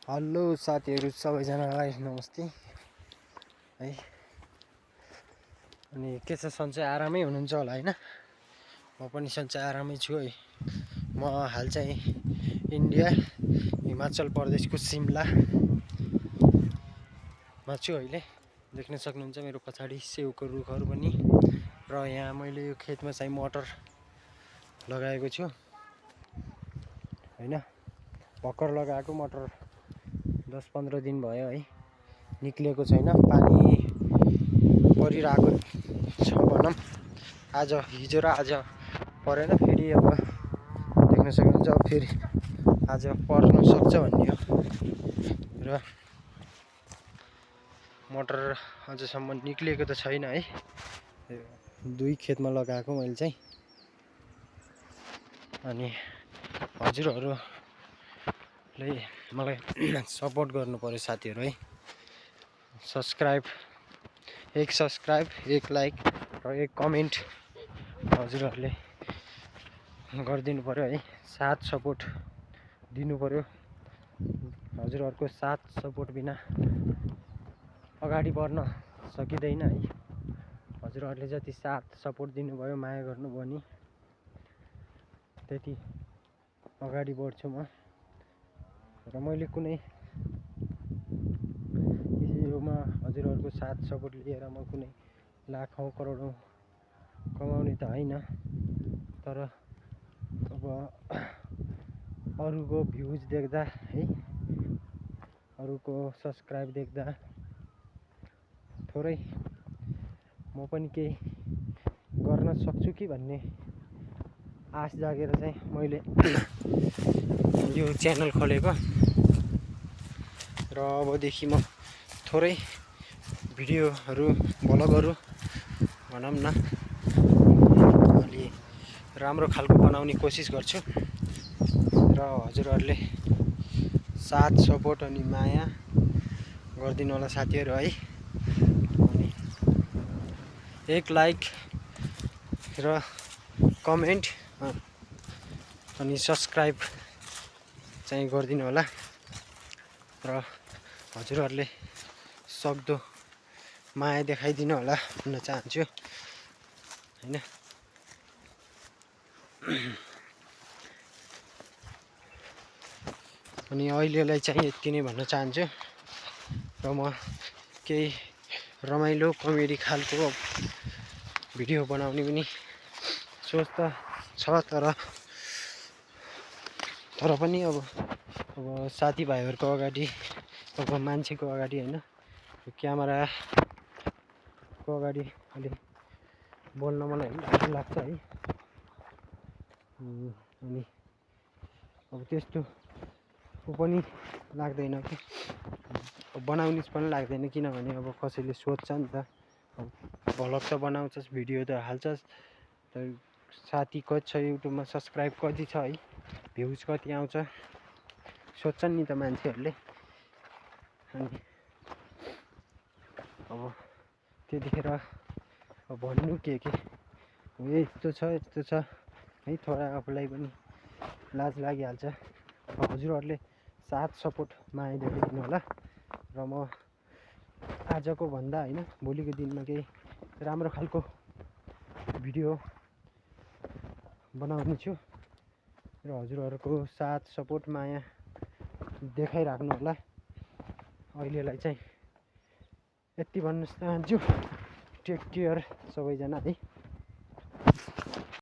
Hello साथीहरु सबैजनालाई नमस्ते है। अनि के छ सन्चै आरामै हुनुहुन्छ होला हैन। म पनि सन्चै आरामै छु है। म हाल चाहिँ इन्डिया हिमाचल प्रदेशको सिमला मा छु अहिले। देख्न सक्नुहुन्छ मेरो पछाडी सेउको रुखहरु पनि र यहाँ मैले यो खेतमा चाहिँ मटर लगाएको छु हैन। भर्खर लगाएको मटर 10-15 दिन भयो है। निक्लेको छैन, पानी परिरहेको छ भनौं। आज हिजो र आज परेन, फेरि अब देख्न सक्नुहुन्छ अब फेरि आज पर्न सक्छ भन्ने हो। र मटर अझसम्म निक्लेको त छैन है। दुई खेतमा लगाएको मैले चाहिँ। अनि हजुरहरुले मलाई सपोर्ट गर्नु पर्यो साथीहरु है। एक सब्स्क्राइब, एक लाइक र एक कमेन्ट हजुरहरुले गरिदिनु पर्यो है। साथ सपोर्ट दिनु पर्यो। हजुरहरुको साथ सपोर्ट बिना अगाडि बढ्न सकिदैन है। हजुरहरुले जति साथ सपोर्ट दिनुभयो, माया गर्नुभयो नि त्यति अगाडि बढ्छु म। र मैले कुनै योमा हजुरहरुको साथ सपोर्ट लिएर म कुनै लाखौं करोडौं कमाउने त हैन, तर अब अरूको भ्युज देख्दा है, अरूको सब्स्क्राइब देख्दा थोरै म पनि केही गर्न सक्छु कि भन्ने आश जागेर चाहिँ मैले यो च्यानल खोलेको। र अबदेखि म थोरै भिडियोहरु भ्लगहरु भनौं न अलि राम्रो खालको बनाउने कोसिस गर्छु। र हजुरहरुले साथ सपोर्ट अनि माया गरिदिनु होला साथीहरु है। अनि एक लाइक र कमेन्ट अनि सब्स्क्राइब चाहिँ गरिदिनु होला। र हजुरहरुले सक्दो माया देखाइदिनु होला भन्न चाहन्छु हैन। अनि अहिलेलाई चाहिँ यति नै भन्न चाहन्छु। र म केही रमाइलो कमेडी खालको भिडियो बनाउने पनि सोच त छ, तर पनि अब साथीभाइहरुको अगाडि, अब मान्छेको अगाडि हैन, क्यामेराको अगाडि अलि बोल्न मलाई लाज लाग्छ है। अनि अब त्यस्तो पनि लाग्दैन कि बनाउने पनि लाग्दैन, किनभने अब कसैले सोध्छ नि त, भ्लग त बनाउँछस्, भिडियो त हाल्छस्, साथी कति छ युट्युबमा, सब्स्क्राइब कति छ है, भ्युज कति आउँछ सोध्छन् नि त मान्छेहरुले। अनि अब त्यतिखेर भन्नु के यस्तो छ है, थोडा आफूलाई पनि लाज लागिहाल्छ। हजुरहरुले साथ सपोर्ट माया देखाइदिनु होला। र म आजको भन्दा हैन, भोलिको दिनमा केही राम्रो खालको भिडियो बनाउने छु। र हजुरहरुको साथ सपोर्ट माया देखाइराख्नु होला। अहिलेलाई चाहिँ यति भन्न चाहन्छु। टेक केयर सबैजना है।